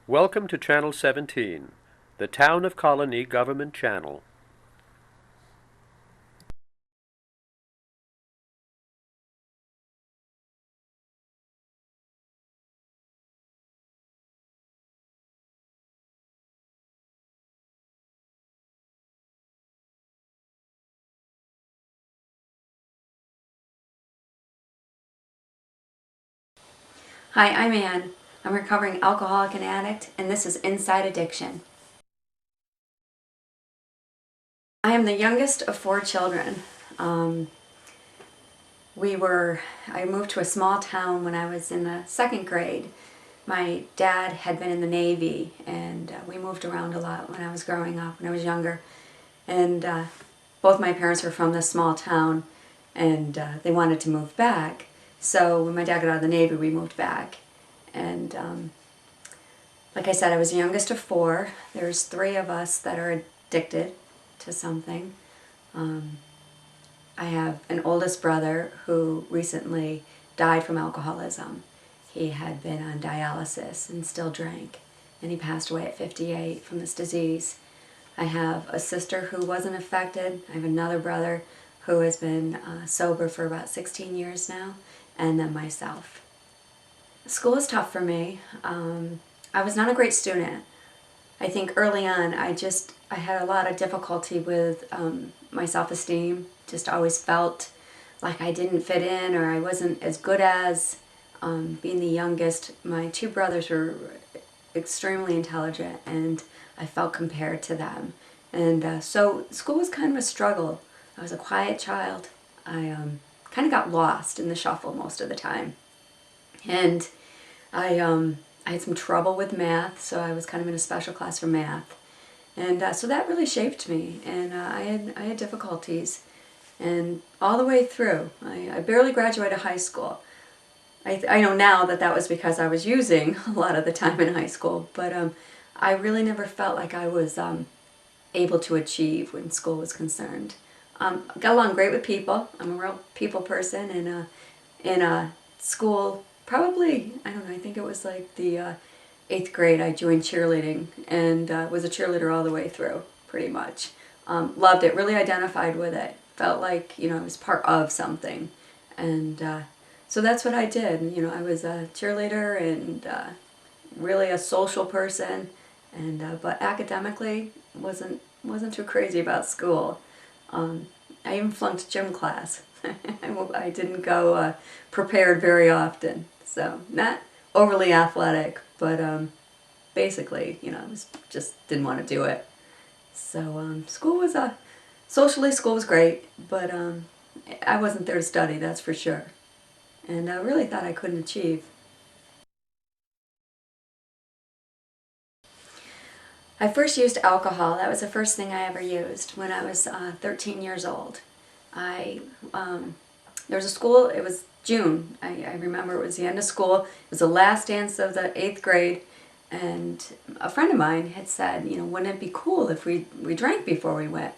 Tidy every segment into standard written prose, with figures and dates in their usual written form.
Welcome to Channel 17, the Town of Colonie Government Channel. Hi, I'm Ann. I'm a recovering alcoholic and addict, and this is Inside Addiction. I am the youngest of 4 children. Um, I moved to a small town when I was in the second grade. My dad had been in the Navy, and we moved around a lot when I was growing up, when I was younger. And both my parents were from this small town, and they wanted to move back. So when my dad got out of the Navy, we moved back. And like I said, I was the youngest of 4. There's 3 of us that are addicted to something. I have an oldest brother who recently died from alcoholism. He had been on dialysis and still drank, and he passed away at 58 from this disease. I have a sister who wasn't affected. I have another brother who has been sober for about 16 years now, and then myself. School was tough for me. I was not a great student. I think early on I had a lot of difficulty with my self-esteem. Just always felt like I didn't fit in or I wasn't as good as. Being the youngest, my 2 brothers were extremely intelligent and I felt compared to them. And so school was kind of a struggle. I was a quiet child. I kind of got lost in the shuffle most of the time. And I had some trouble with math, so I was kind of in a special class for math. And so that really shaped me, and I had difficulties. And all the way through, I barely graduated high school. I know now that that was because I was using a lot of the time in high school, but I really never felt like I was able to achieve when school was concerned. Got along great with people. I'm a real people person, and in school, probably, I don't know, I think it was like the 8th grade, I joined cheerleading and was a cheerleader all the way through, pretty much. Loved it, really identified with it. Felt like, I was part of something. And so that's what I did. I was a cheerleader and really a social person, and but academically wasn't too crazy about school. I even flunked gym class. I didn't go prepared very often, so not overly athletic, but basically, I just didn't want to do it. So school was socially school was great, but I wasn't there to study, that's for sure. And I really thought I couldn't achieve. I first used alcohol. That was the first thing I ever used when I was 13 years old. I there was a school. It was June. I remember it was the end of school. It was the last dance of the 8th grade, and a friend of mine had said, wouldn't it be cool if we drank before we went?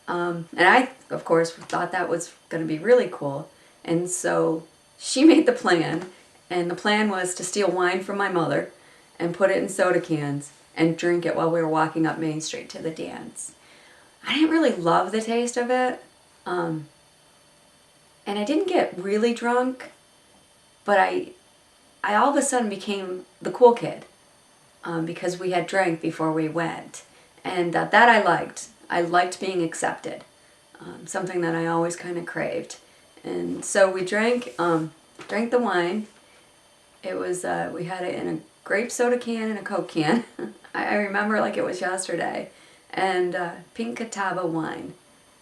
And I, of course, thought that was going to be really cool. And so she made the plan, and the plan was to steal wine from my mother and put it in soda cans and drink it while we were walking up Main Street to the dance. I didn't really love the taste of it, and I didn't get really drunk, but I all of a sudden became the cool kid because we had drank before we went, and that I liked. I liked being accepted, something that I always kind of craved. And so we drank the wine. It was we had it in a grape soda can and a Coke can. I remember like it was yesterday, and pink Catawba wine,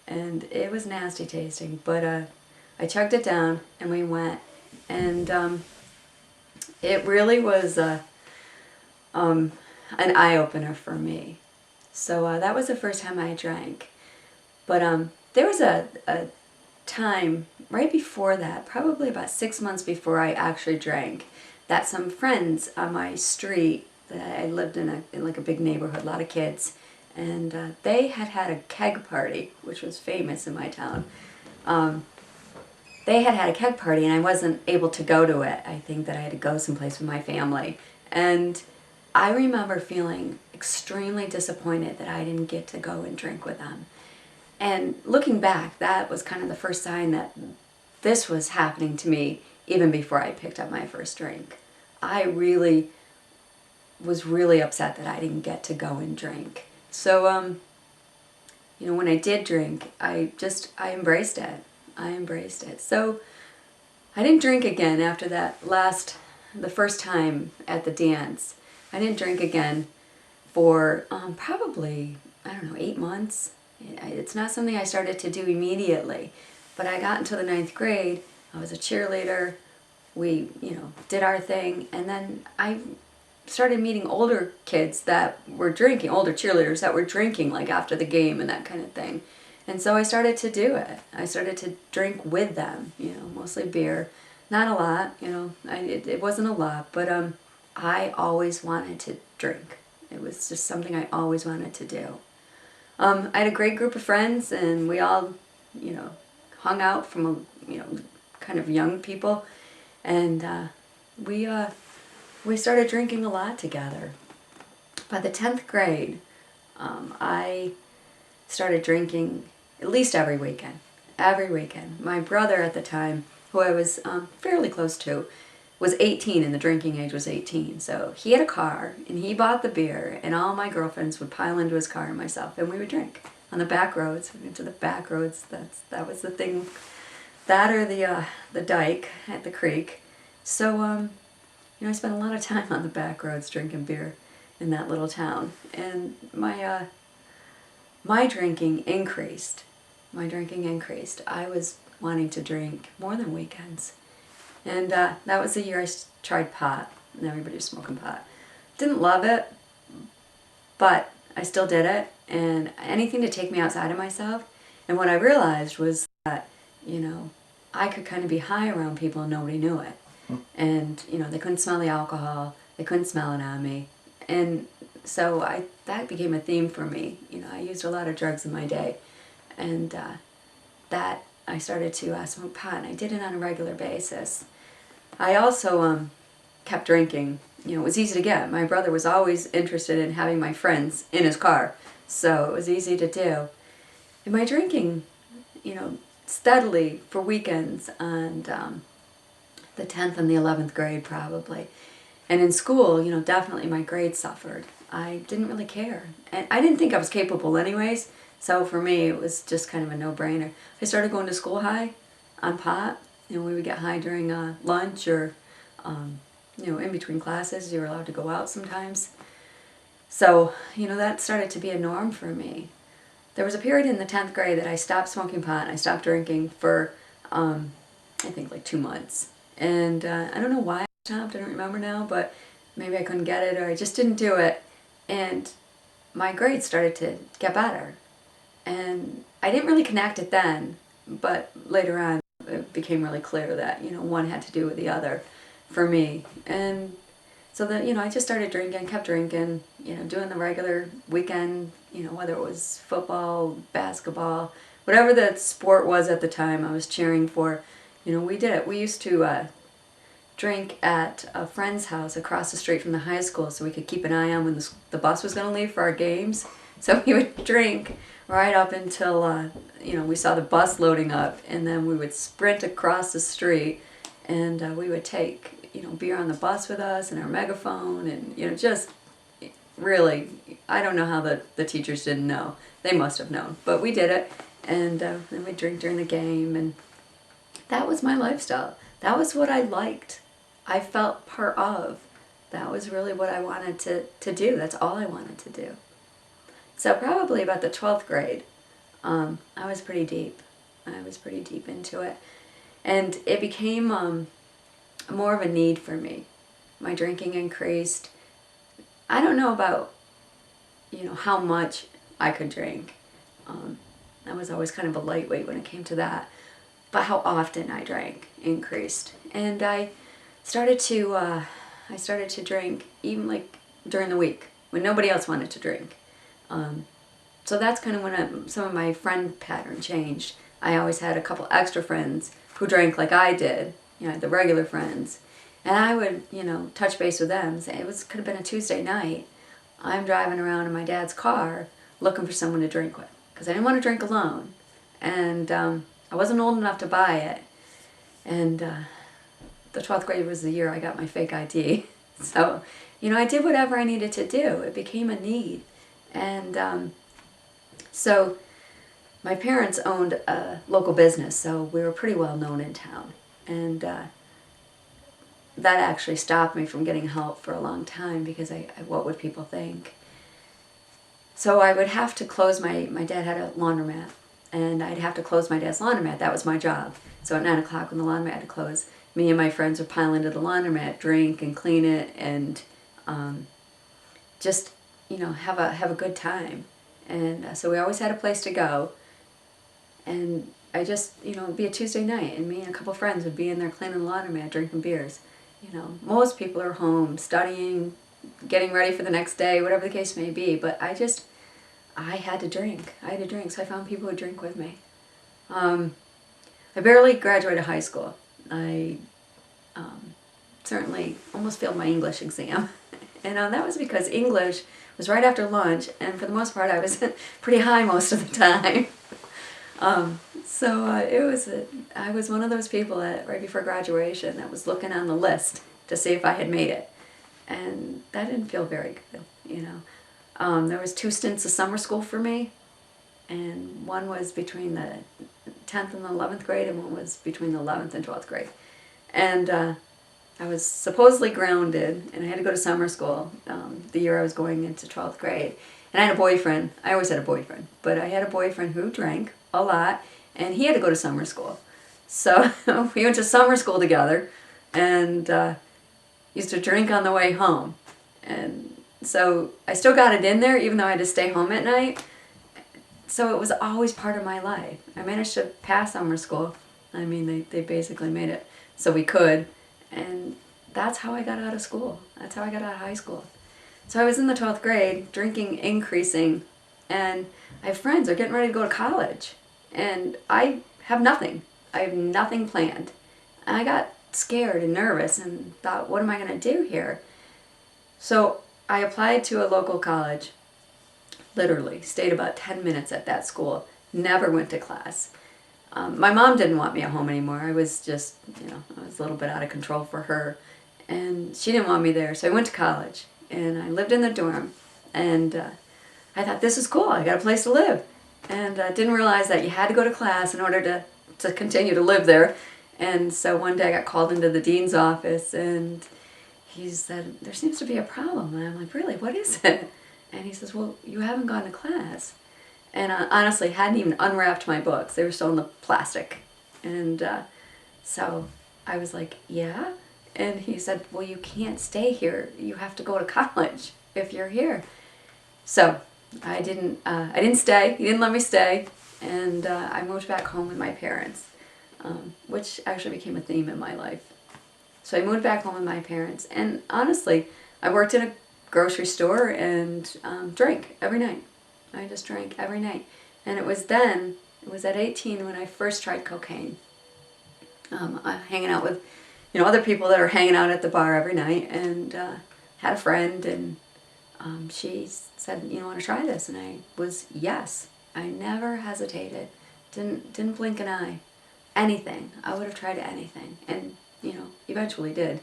and it was nasty tasting. But I chugged it down, and we went, and it really was an eye opener for me. So that was the first time I drank. But there was a time right before that, probably about 6 months before I actually drank, that some friends on my street, that I lived in like a big neighborhood, a lot of kids, and they had a keg party, which was famous in my town. They had a keg party, and I wasn't able to go to it. I think that I had to go someplace with my family, and I remember feeling extremely disappointed that I didn't get to go and drink with them. And looking back, that was kind of the first sign that this was happening to me even before I picked up my first drink. I really was really upset that I didn't get to go and drink. So, when I did drink, I embraced it. I embraced it. So I didn't drink again after the first time at the dance. I didn't drink again for probably, 8 months. It's not something I started to do immediately, but I got into the 9th grade. I was a cheerleader. We, did our thing, and then I started meeting older kids that were drinking, older cheerleaders that were drinking like after the game and that kind of thing. And so I started to do it. I started to drink with them, mostly beer. Not a lot, it wasn't a lot, but I always wanted to drink. It was just something I always wanted to do. I had a great group of friends, and we all, hung out from, kind of young people, and we started drinking a lot together. By the 10th grade, I started drinking at least every weekend. Every weekend. My brother at the time, who I was fairly close to, was 18, and the drinking age was 18. So he had a car, and he bought the beer, and all my girlfriends would pile into his car and myself, and we would drink on the back roads. We went to the back roads. That was the thing. That or the dike at the creek. So I spent a lot of time on the back roads drinking beer in that little town, and my drinking increased. My drinking increased. I was wanting to drink more than weekends. And that was the year I tried pot, and everybody was smoking pot. Didn't love it, but I still did it, and anything to take me outside of myself. And what I realized was that, I could kind of be high around people and nobody knew it. And, they couldn't smell the alcohol, they couldn't smell it on me. And so that became a theme for me. I used a lot of drugs in my day, and that I started to smoke pot, and I did it on a regular basis. I also kept drinking. It was easy to get. My brother was always interested in having my friends in his car, so it was easy to do. And my drinking, steadily for weekends, and the 10th and the 11th grade probably. And in school, definitely my grades suffered. I didn't really care. And I didn't think I was capable anyways, so for me it was just kind of a no-brainer. I started going to school high on pot. We would get high during lunch, or, in between classes. You were allowed to go out sometimes. So, that started to be a norm for me. There was a period in the 10th grade that I stopped smoking pot, and I stopped drinking for, I think, like 2 months. And I don't know why I stopped, I don't remember now, but maybe I couldn't get it, or I just didn't do it. And my grades started to get better. And I didn't really connect it then, but later on it became really clear that, one had to do with the other for me. And so that, I just started drinking, kept drinking, doing the regular weekend, whether it was football, basketball, whatever the sport was at the time I was cheering for, we did it. We used to drink at a friend's house across the street from the high school, so we could keep an eye on when the bus was going to leave for our games. So we would drink right up until, we saw the bus loading up, and then we would sprint across the street, and we would take, beer on the bus with us and our megaphone, and, just really, I don't know how the teachers didn't know. They must have known, but we did it, and then we'd drink during the game, and that was my lifestyle. That was what I liked. I felt part of. That was really what I wanted to do. That's all I wanted to do. So probably about the 12th grade, I was pretty deep. I was pretty deep into it. And it became more of a need for me. My drinking increased. I don't know about, how much I could drink. I was always kind of a lightweight when it came to that. But how often I drank increased. And I started to drink even like during the week when nobody else wanted to drink. So that's kind of when some of my friend pattern changed. I always had a couple extra friends who drank like I did, the regular friends. And I would, touch base with them. Say could have been a Tuesday night. I'm driving around in my dad's car looking for someone to drink with because I didn't want to drink alone, and I wasn't old enough to buy it. And the 12th grade was the year I got my fake ID. So, I did whatever I needed to do. It became a need. And so my parents owned a local business, so we were pretty well known in town. And that actually stopped me from getting help for a long time because what would people think? So I would have to close my dad had a laundromat, and I'd have to close my dad's laundromat. That was my job. So at 9 o'clock when the laundromat had to close, me and my friends would pile into the laundromat, drink and clean it, and just, have a good time. And so we always had a place to go. And I just, it'd be a Tuesday night, and me and a couple friends would be in there cleaning the laundromat, drinking beers. Most people are home studying, getting ready for the next day, whatever the case may be. But I had to drink. So I found people who would drink with me. I barely graduated high school. I certainly almost failed my English exam. And that was because English was right after lunch, and for the most part I was pretty high most of the time. I was one of those people that right before graduation that was looking on the list to see if I had made it. And that didn't feel very good, There was 2 stints of summer school for me, and one was between the 10th and the 11th grade, and one was between the 11th and 12th grade. And I was supposedly grounded, and I had to go to summer school the year I was going into 12th grade. And I had a boyfriend. I always had a boyfriend, but I had a boyfriend who drank a lot, and he had to go to summer school. So we went to summer school together, and used to drink on the way home. And so I still got it in there, even though I had to stay home at night. So it was always part of my life. I managed to pass summer school. I mean, they basically made it so we could. And that's how I got out of school. That's how I got out of high school. So I was in the 12th grade, drinking increasing, and I have friends who are getting ready to go to college. And I have nothing. I have nothing planned. And I got scared and nervous and thought, what am I going to do here? So I applied to a local college, literally, stayed about 10 minutes at that school, never went to class. My mom didn't want me at home anymore. I was just, I was a little bit out of control for her. And she didn't want me there, so I went to college. And I lived in the dorm. And I thought, this is cool. I got a place to live. And I didn't realize that you had to go to class in order to continue to live there. And so one day I got called into the dean's office, and he said, there seems to be a problem. And I'm like, really, what is it? And he says, well, you haven't gone to class. And I honestly hadn't even unwrapped my books. They were still in the plastic. And so I was like, yeah? And he said, well, you can't stay here. You have to go to college if you're here. So I didn't stay. He didn't let me stay. And I moved back home with my parents, which actually became a theme in my life. So I moved back home with my parents. And honestly, I worked in a grocery store and drank every night. I just drank every night. And it was at 18 when I first tried cocaine. Hanging out with, other people that are hanging out at the bar every night, and had a friend, and she said, want to try this? And I was, yes. I never hesitated. Didn't blink an eye. Anything. I would have tried anything. And, eventually did.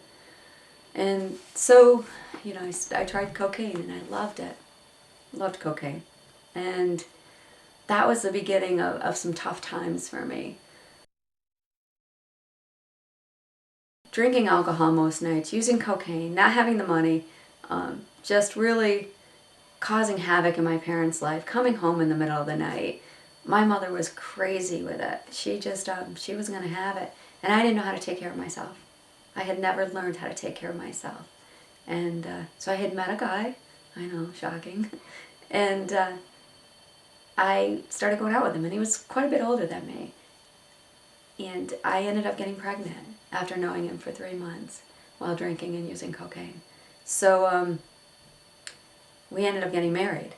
And so, I tried cocaine, and I loved it. Loved cocaine. And that was the beginning of some tough times for me. Drinking alcohol most nights, using cocaine, not having the money, just really causing havoc in my parents' life, coming home in the middle of the night. My mother was crazy with it. She just, she was going to have it. And I didn't know how to take care of myself. I had never learned how to take care of myself. And so I had met a guy, I know, shocking, and I started going out with him, and he was quite a bit older than me. And I ended up getting pregnant after knowing him for 3 months while drinking and using cocaine. So we ended up getting married.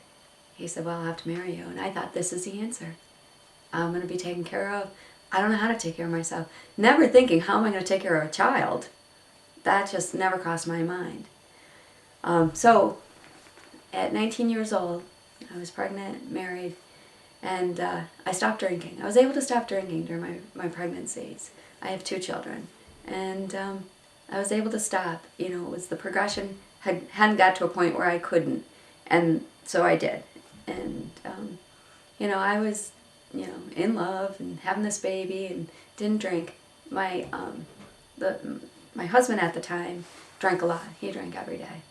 He said, well, I'll have to marry you. And I thought, this is the answer. I'm going to be taken care of. I don't know how to take care of myself. Never thinking, how am I going to take care of a child? that just never crossed my mind. So at 19 years old, I was pregnant, married, and I stopped drinking. I was able to stop drinking during my pregnancies. I have 2 children, and I was able to stop. You know, it was the progression hadn't got to a point where I couldn't, and so I did. And you know, I was, you know, in love and having this baby and didn't drink. My husband at the time drank a lot. He drank every day,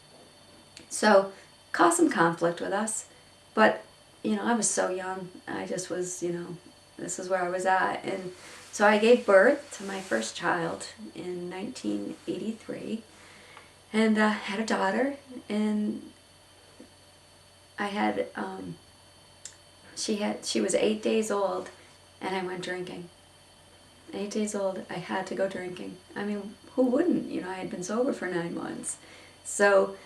so caused some conflict with us. But you know, I was so young. I just was, you know, this is where I was at. And so I gave birth to my first child in 1983 and had a daughter. And I had, she was 8 days old and I went drinking. 8 days old, I had to go drinking. I mean, who wouldn't? You know, I had been sober for 9 months. So,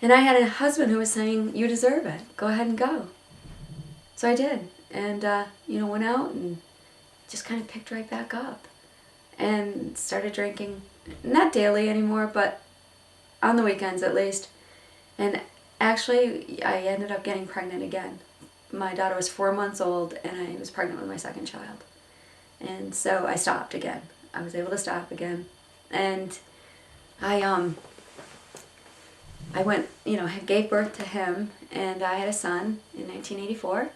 and I had a husband who was saying, you deserve it. Go ahead and go. So I did, and you know, went out and just kind of picked right back up and started drinking, not daily anymore, but on the weekends at least. And actually, I ended up getting pregnant again. My daughter was 4 months old, and I was pregnant with my second child. And so I stopped again. I was able to stop again, and I went, you know, gave birth to him, and I had a son in 1984.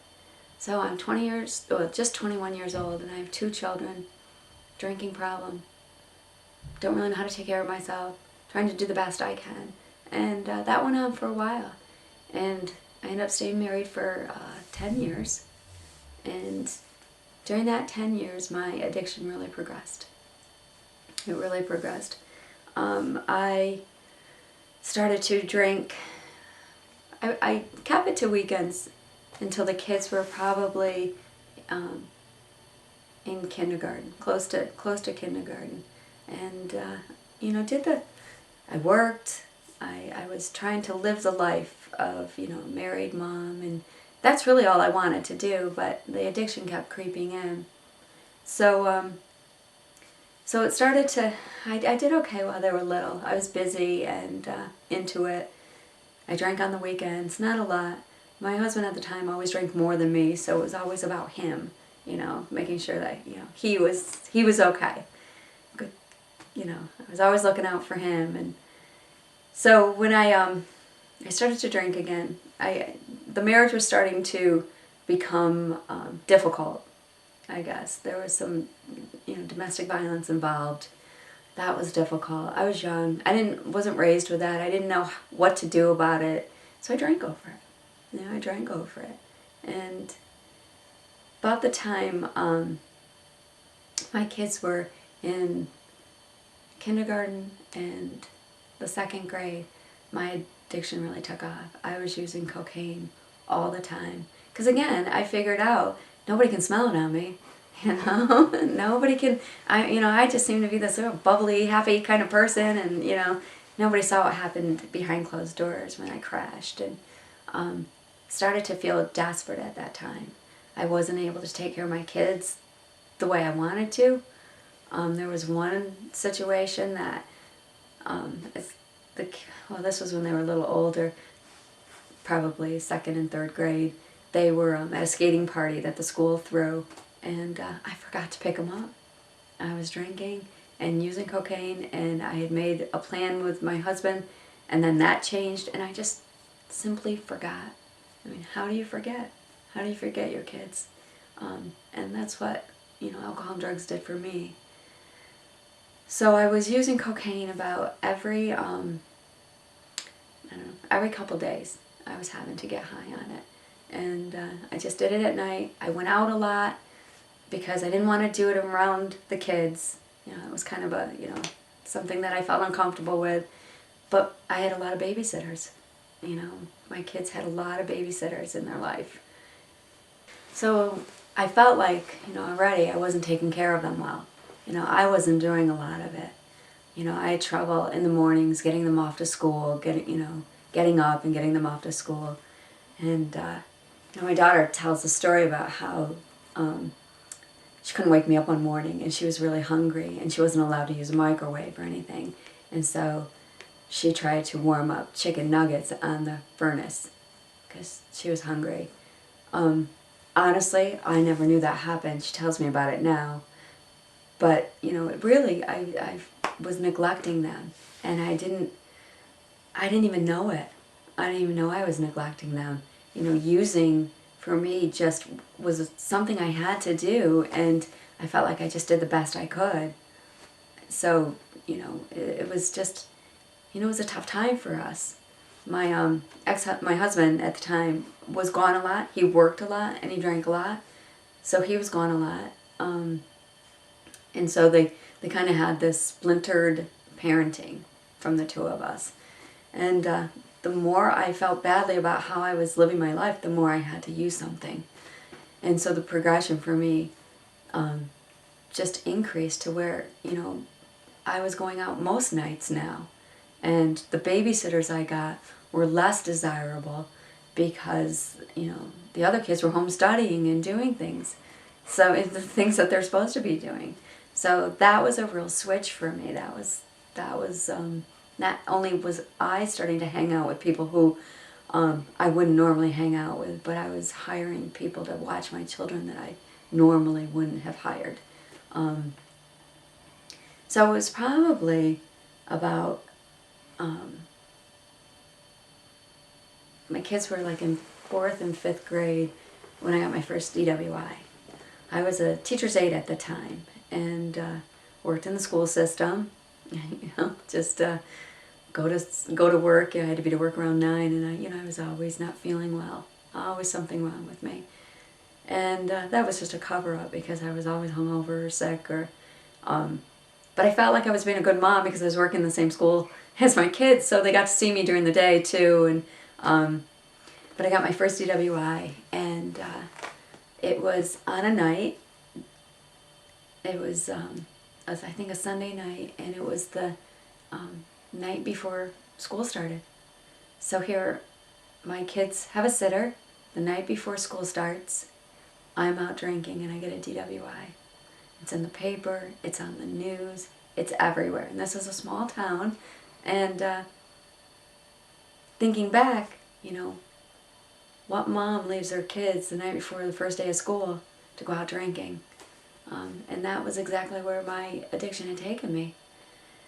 So I'm 20 years, well, just 21 years old, and I have 2 children, drinking problem, don't really know how to take care of myself, trying to do the best I can. And that went on for a while. And I ended up staying married for 10 years. And during that 10 years, my addiction really progressed. It really progressed. I started to drink. I kept it to weekends until the kids were probably in kindergarten, close to kindergarten, and you know, I worked. I was trying to live the life of, you know, married mom, and that's really all I wanted to do. But the addiction kept creeping in, so so it started to. I did okay while they were little. I was busy and into it. I drank on the weekends, not a lot. My husband at the time always drank more than me, so it was always about him, you know, making sure that, you know, he was okay. Good, you know, I was always looking out for him. And so when I started to drink again, the marriage was starting to become difficult, I guess. There was some, you know, domestic violence involved. That was difficult. I was young. Wasn't raised with that. I didn't know what to do about it, so I drank over it. You know, I drank over it. And about the time my kids were in kindergarten and the 2nd grade, my addiction really took off. I was using cocaine all the time. Because again, I figured out nobody can smell it on me. You know, nobody can. I just seem to be this sort of bubbly, happy kind of person, and you know, nobody saw what happened behind closed doors when I crashed, and started to feel desperate at that time. I wasn't able to take care of my kids the way I wanted to. There was one situation that, this was when they were a little older, probably 2nd and 3rd grade. They were at a skating party that the school threw. And I forgot to pick them up. I was drinking and using cocaine, and I had made a plan with my husband, and then that changed, and I just simply forgot. I mean, how do you forget? How do you forget your kids? And that's what, you know, alcohol and drugs did for me. So I was using cocaine about every couple days. I was having to get high on it. And I just did it at night. I went out a lot, because I didn't want to do it around the kids. You know, it was kind of a, you know, something that I felt uncomfortable with. But I had a lot of babysitters. You know, my kids had a lot of babysitters in their life. So I felt like, you know, already I wasn't taking care of them well. You know, I wasn't doing a lot of it. You know, I had trouble in the mornings getting them off to school, getting up and getting them off to school. And, you know, my daughter tells a story about how she couldn't wake me up one morning, and she was really hungry, and she wasn't allowed to use a microwave or anything. And so she tried to warm up chicken nuggets on the furnace because she was hungry. Honestly, I never knew that happened. She tells me about it now. But, you know, it really, I was neglecting them. And I didn't even know it. I didn't even know I was neglecting them. You know, using, for me, just was something I had to do. And I felt like I just did the best I could. So, you know, it was just, you know, it was a tough time for us. My my husband at the time was gone a lot. He worked a lot and he drank a lot, so he was gone a lot. And so they kind of had this splintered parenting from the two of us. And the more I felt badly about how I was living my life, the more I had to use something. And so the progression for me just increased to where, you know, I was going out most nights now. And the babysitters I got were less desirable because, you know, the other kids were home studying and doing things. So it's the things that they're supposed to be doing. So that was a real switch for me. That was not only was I starting to hang out with people who I wouldn't normally hang out with, but I was hiring people to watch my children that I normally wouldn't have hired. So it was probably about, my kids were like in 4th and 5th grade when I got my first DWI. I was a teacher's aide at the time and worked in the school system. You know, just go to work. I had to be to work around 9, and I was always not feeling well. Always something wrong with me, and that was just a cover up because I was always hungover or sick or. But I felt like I was being a good mom because I was working in the same school as my kids, so they got to see me during the day too. And but I got my first DWI, and it was on a night. It was, I think, a Sunday night, and it was the night before school started. So here, my kids have a sitter. The night before school starts, I'm out drinking, and I get a DWI. It's in the paper, it's on the news, it's everywhere. And this is a small town, and thinking back, you know, what mom leaves their kids the night before the first day of school to go out drinking? And that was exactly where my addiction had taken me.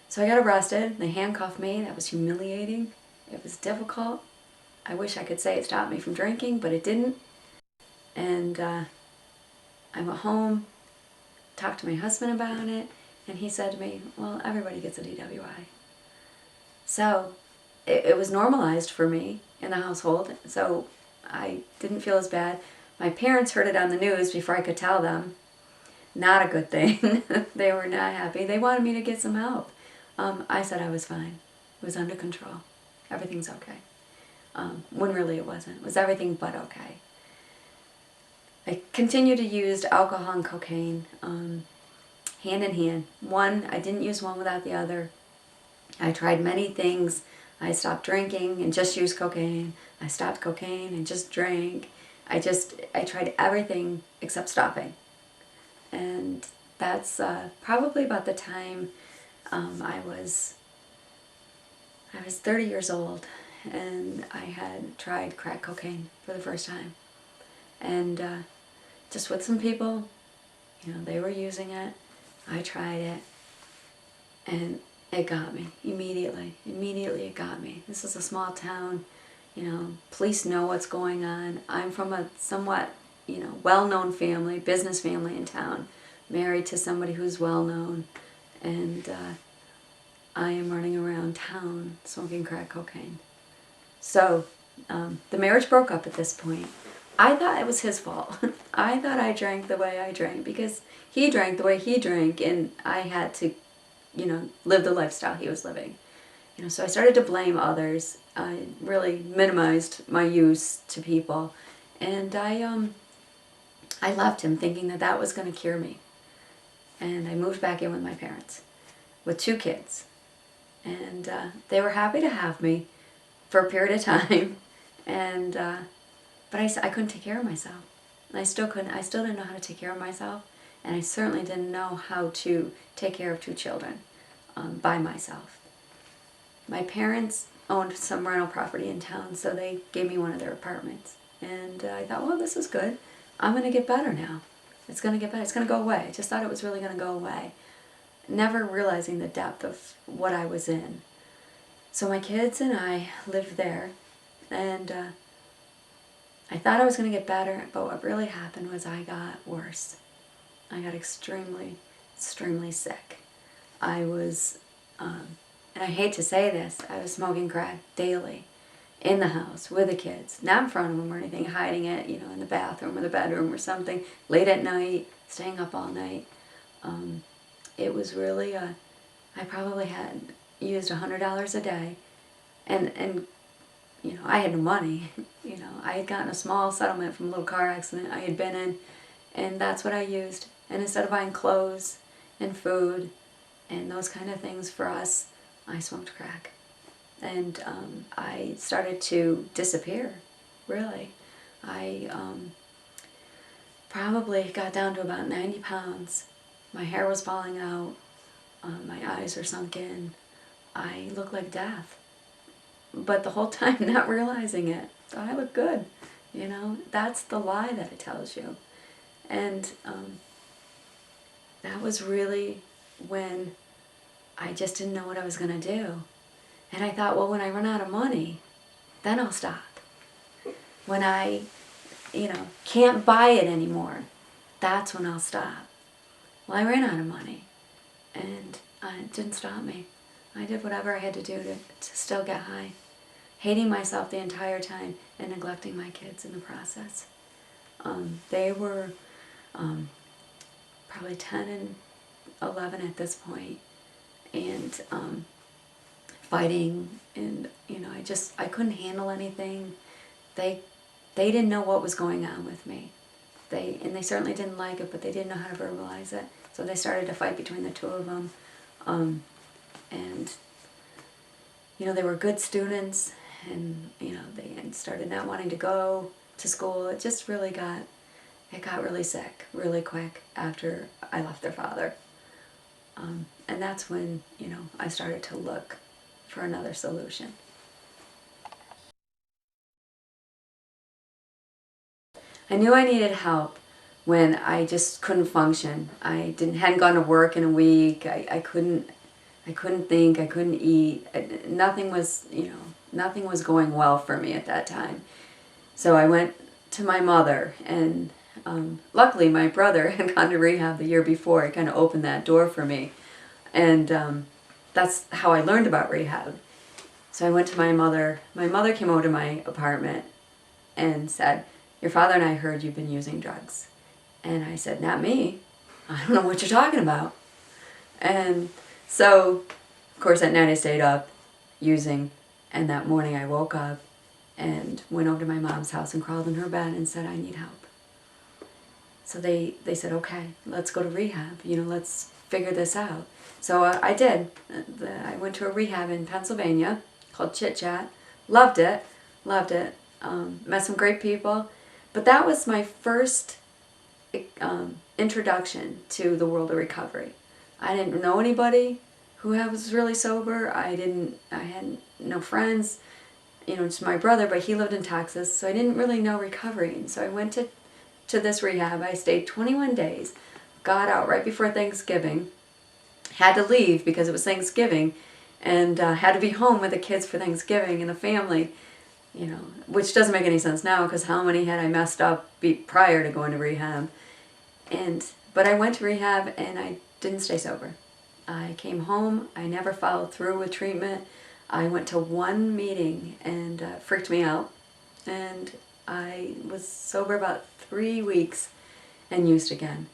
So I got arrested, they handcuffed me, that was humiliating, it was difficult. I wish I could say it stopped me from drinking, but it didn't. And I went home, talked to my husband about it, and he said to me, well, everybody gets a DWI. So it was normalized for me in the household, so I didn't feel as bad. My parents heard it on the news before I could tell them. Not a good thing. They were not happy. They wanted me to get some help. I said I was fine. It was under control. Everything's okay. When really it wasn't. It was everything but okay. I continued to use alcohol and cocaine hand in hand. One, I didn't use one without the other. I tried many things. I stopped drinking and just used cocaine. I stopped cocaine and just drank. I tried everything except stopping. And that's probably about the time I was 30 years old, and I had tried crack cocaine for the first time. And just with some people, you know, they were using it. I tried it, and it got me immediately. Immediately it got me. This is a small town, you know, police know what's going on. I'm from a somewhat, you know, well-known family, business family in town, married to somebody who's well-known, and I am running around town smoking crack cocaine. So the marriage broke up at this point. I thought it was his fault. I thought I drank the way I drank because he drank the way he drank, and I had to, you know, live the lifestyle he was living. You know, so I started to blame others. I really minimized my use to people, and I left him thinking that that was going to cure me. And I moved back in with my parents with 2 kids, and they were happy to have me for a period of time, and but I couldn't take care of myself. I still couldn't. I still didn't know how to take care of myself, and I certainly didn't know how to take care of 2 children by myself. my parents owned some rental property in town, so they gave me one of their apartments. And I thought, well, this is good. I'm going to get better now. It's going to get better. It's going to go away. I just thought it was really going to go away. Never realizing the depth of what I was in. So my kids and I lived there, and I thought I was going to get better, but what really happened was I got worse. I got extremely, extremely sick. I was, and I hate to say this, I was smoking crack daily in the house with the kids, not in front of them or anything, hiding it, in the bathroom or the bedroom or something, late at night, staying up all night. It was really, I probably had used $100 a day, and I had no money. I had gotten a small settlement from a little car accident I had been in, and that's what I used. And instead of buying clothes and food and those kind of things for us, I smoked crack. And I started to disappear, really. I probably got down to about 90 pounds. My hair was falling out. My eyes were sunk in. I looked like death. But the whole time not realizing it. Thought I looked good. That's the lie that it tells you. And that was really when I just didn't know what I was going to do. And I thought, well, when I run out of money, then I'll stop. When I, can't buy it anymore, that's when I'll stop. Well, I ran out of money, and it didn't stop me. I did whatever I had to do to still get high, hating myself the entire time and neglecting my kids in the process. They were probably 10 and 11 at this point, and fighting, and I couldn't handle anything. They didn't know what was going on with me. They certainly didn't like it, but they didn't know how to verbalize it. So they started to fight between the two of them. And they were good students, and they started not wanting to go to school. It just really got really sick really quick after I left their father. And that's when, I started to look for another solution. I knew I needed help when I just couldn't function. I hadn't gone to work in a week. I couldn't think. I couldn't eat. Nothing was going well for me at that time. So I went to my mother, and luckily my brother had gone to rehab the year before. He kind of opened that door for me, and that's how I learned about rehab. So I went to my mother. My mother came over to my apartment and said, "Your father and I heard you've been using drugs." And I said, "Not me. I don't know what you're talking about." And so, of course, that night I stayed up using, and that morning I woke up and went over to my mom's house and crawled in her bed and said, "I need help." So they said, "Okay, let's go to rehab. Let's figure this out." So I did. I went to a rehab in Pennsylvania called Chit Chat. Loved it. Met some great people. But that was my first introduction to the world of recovery. I didn't know anybody who was really sober. I had no friends, just my brother, but he lived in Texas, so I didn't really know recovery. And so I went to this rehab. I stayed 21 days, got out right before Thanksgiving, had to leave because it was Thanksgiving, and had to be home with the kids for Thanksgiving and the family, which doesn't make any sense now because how many had I messed up prior to going to rehab. But I went to rehab and I didn't stay sober. I came home. I never followed through with treatment. I went to one meeting and it freaked me out. And I was sober about 3 weeks and used again.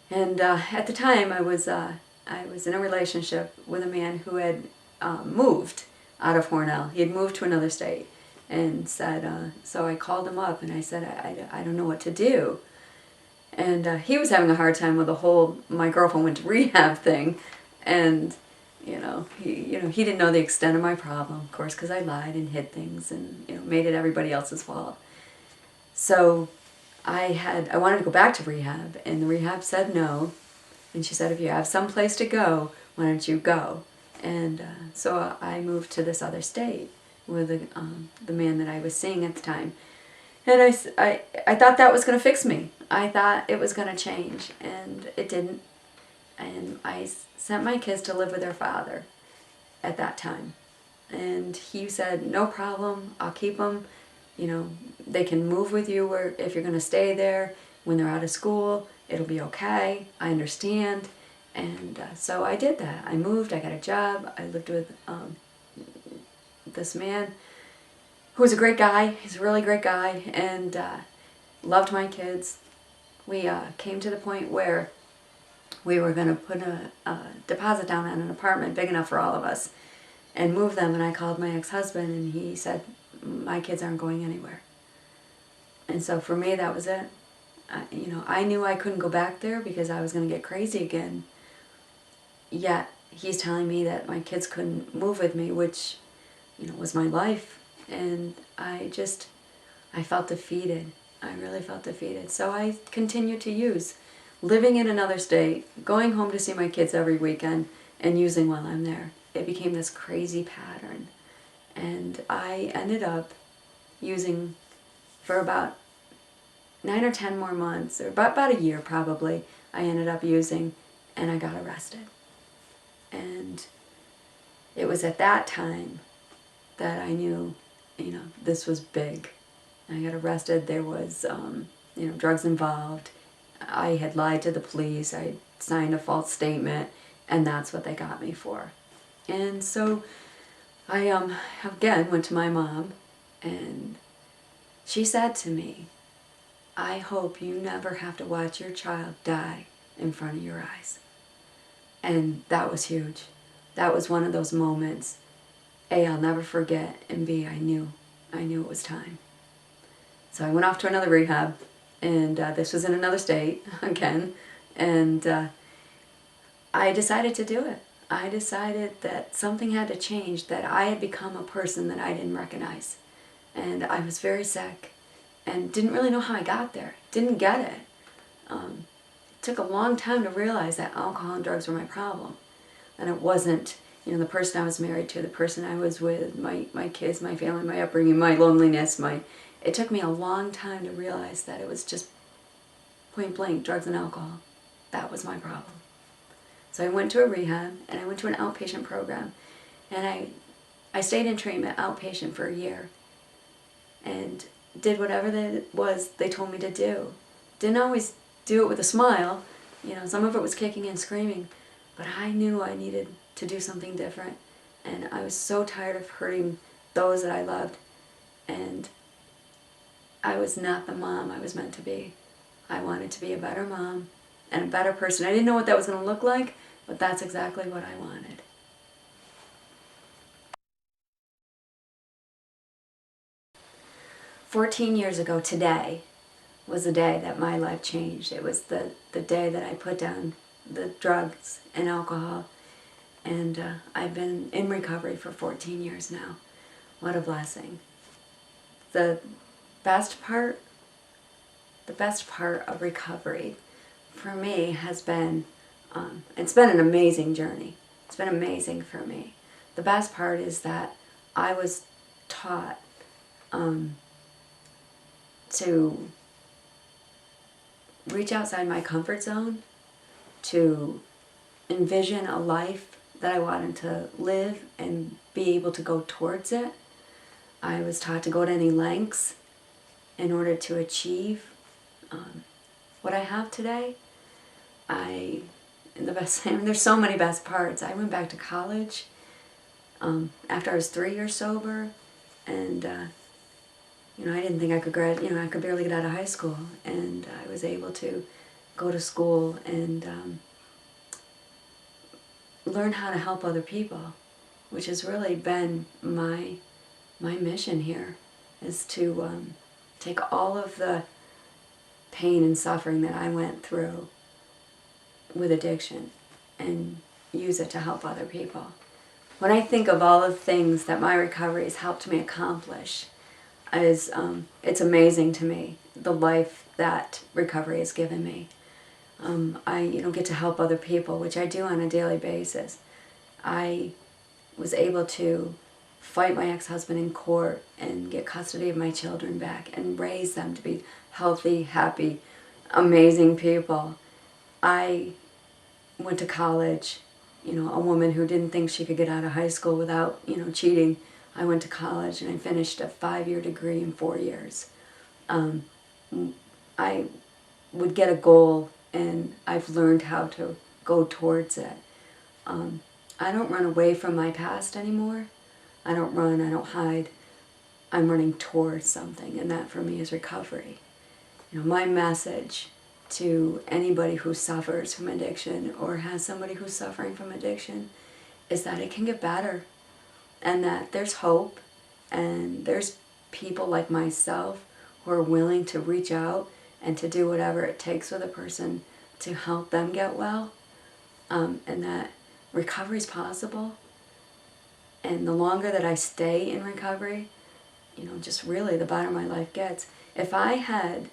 And at the time I was in a relationship with a man who had moved out of Hornell. He had moved to another state, and said, so I called him up and I said, I don't know what to do. And he was having a hard time with the whole "my girlfriend went to rehab" thing, and he didn't know the extent of my problem, of course, because I lied and hid things and made it everybody else's fault. So I wanted to go back to rehab, and the rehab said no, and she said, "If you have some place to go, why don't you go?" And so I moved to this other state with the man that I was seeing at the time. And I thought that was going to fix me. I thought it was going to change, and it didn't. And I sent my kids to live with their father at that time. And he said, no problem, I'll keep them. You know, they can move with you or if you're going to stay there when they're out of school. It'll be okay. I understand. And so I did that. I moved, I got a job, I lived with this man who was a great guy. He's a really great guy, and loved my kids. We came to the point where we were going to put a deposit down on an apartment big enough for all of us and move them, and I called my ex-husband, and he said, my kids aren't going anywhere. And so for me, that was it. You know, I knew I couldn't go back there because I was going to get crazy again. Yet he's telling me that my kids couldn't move with me, which, you know, was my life. And I felt defeated. I really felt defeated. So I continued to use, living in another state, going home to see my kids every weekend, and using while I'm there. It became this crazy pattern. And I ended up using for about 9 or 10 more months, or about a year probably. I ended up using, and I got arrested. And it was at that time that I knew, you know, this was big. I got arrested. There was, you know, drugs involved. I had lied to the police. I signed a false statement, and that's what they got me for. And so I again went to my mom, and she said to me, I hope you never have to watch your child die in front of your eyes. And that was huge. That was one of those moments, A, I'll never forget, and B, I knew it was time. So I went off to another rehab, and this was in another state again, and I decided to do it. I decided that something had to change, that I had become a person that I didn't recognize. And I was very sick and didn't really know how I got there. Didn't get it. It took a long time to realize that alcohol and drugs were my problem. And it wasn't, you know, the person I was married to, the person I was with, my kids, my family, my upbringing, my loneliness, it took me a long time to realize that it was just point blank drugs and alcohol. That was my problem. So I went to a rehab, and I went to an outpatient program, and I stayed in treatment outpatient for a year and did whatever they told me to do. Didn't always do it with a smile. You know, some of it was kicking and screaming, but I knew I needed to do something different, and I was so tired of hurting those that I loved, and I was not the mom I was meant to be. I wanted to be a better mom and a better person. I didn't know what that was going to look like, but that's exactly what I wanted. "14 years ago today was the day that my life changed. It was the day that I put down the drugs and alcohol, and I've been in recovery for 14 years now. What a blessing. The best part of recovery for me has been, it's been an amazing journey. It's been amazing for me. The best part is that I was taught to reach outside my comfort zone, to envision a life that I wanted to live and be able to go towards it. I was taught to go to any lengths in order to achieve what I have today. There's so many best parts. I went back to college after I was 3 years sober, and I didn't think I could graduate. I could barely get out of high school, and I was able to go to school and learn how to help other people, which has really been my mission here, is to take all of the pain and suffering that I went through with addiction and use it to help other people. When I think of all of the things that my recovery has helped me accomplish, it's amazing to me, the life that recovery has given me. I get to help other people, which I do on a daily basis. I was able to fight my ex-husband in court and get custody of my children back and raise them to be healthy, happy, amazing people. I went to college, a woman who didn't think she could get out of high school without, cheating. I went to college and I finished a 5-year degree in 4 years. Um, I would get a goal and I've learned how to go towards it. I don't run away from my past anymore. I don't run, I don't hide. I'm running towards something, and that for me is recovery. My message to anybody who suffers from addiction or has somebody who's suffering from addiction is that it can get better, and that there's hope, and there's people like myself who are willing to reach out and to do whatever it takes with a person to help them get well, and that recovery is possible. And the longer that I stay in recovery, just really the better my life gets. If I had,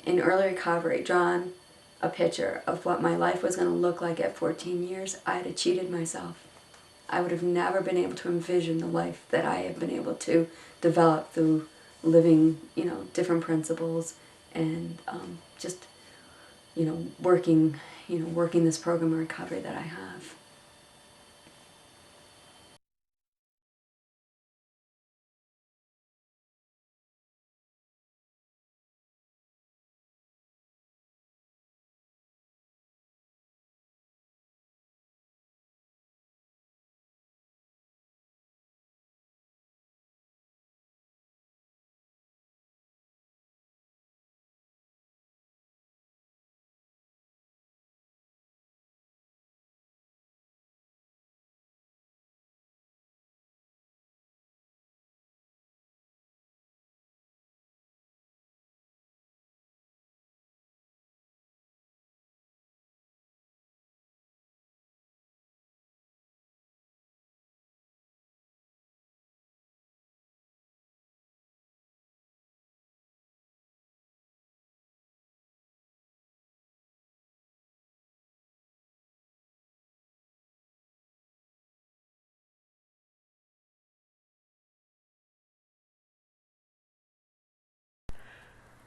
in early recovery, drawn a picture of what my life was going to look like at 14 years, I'd have cheated myself. I would have never been able to envision the life that I have been able to develop through living, different principles and just, working this program of recovery that I have.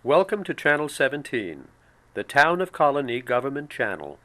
Welcome to Channel 17, the Town of Colonie Government Channel,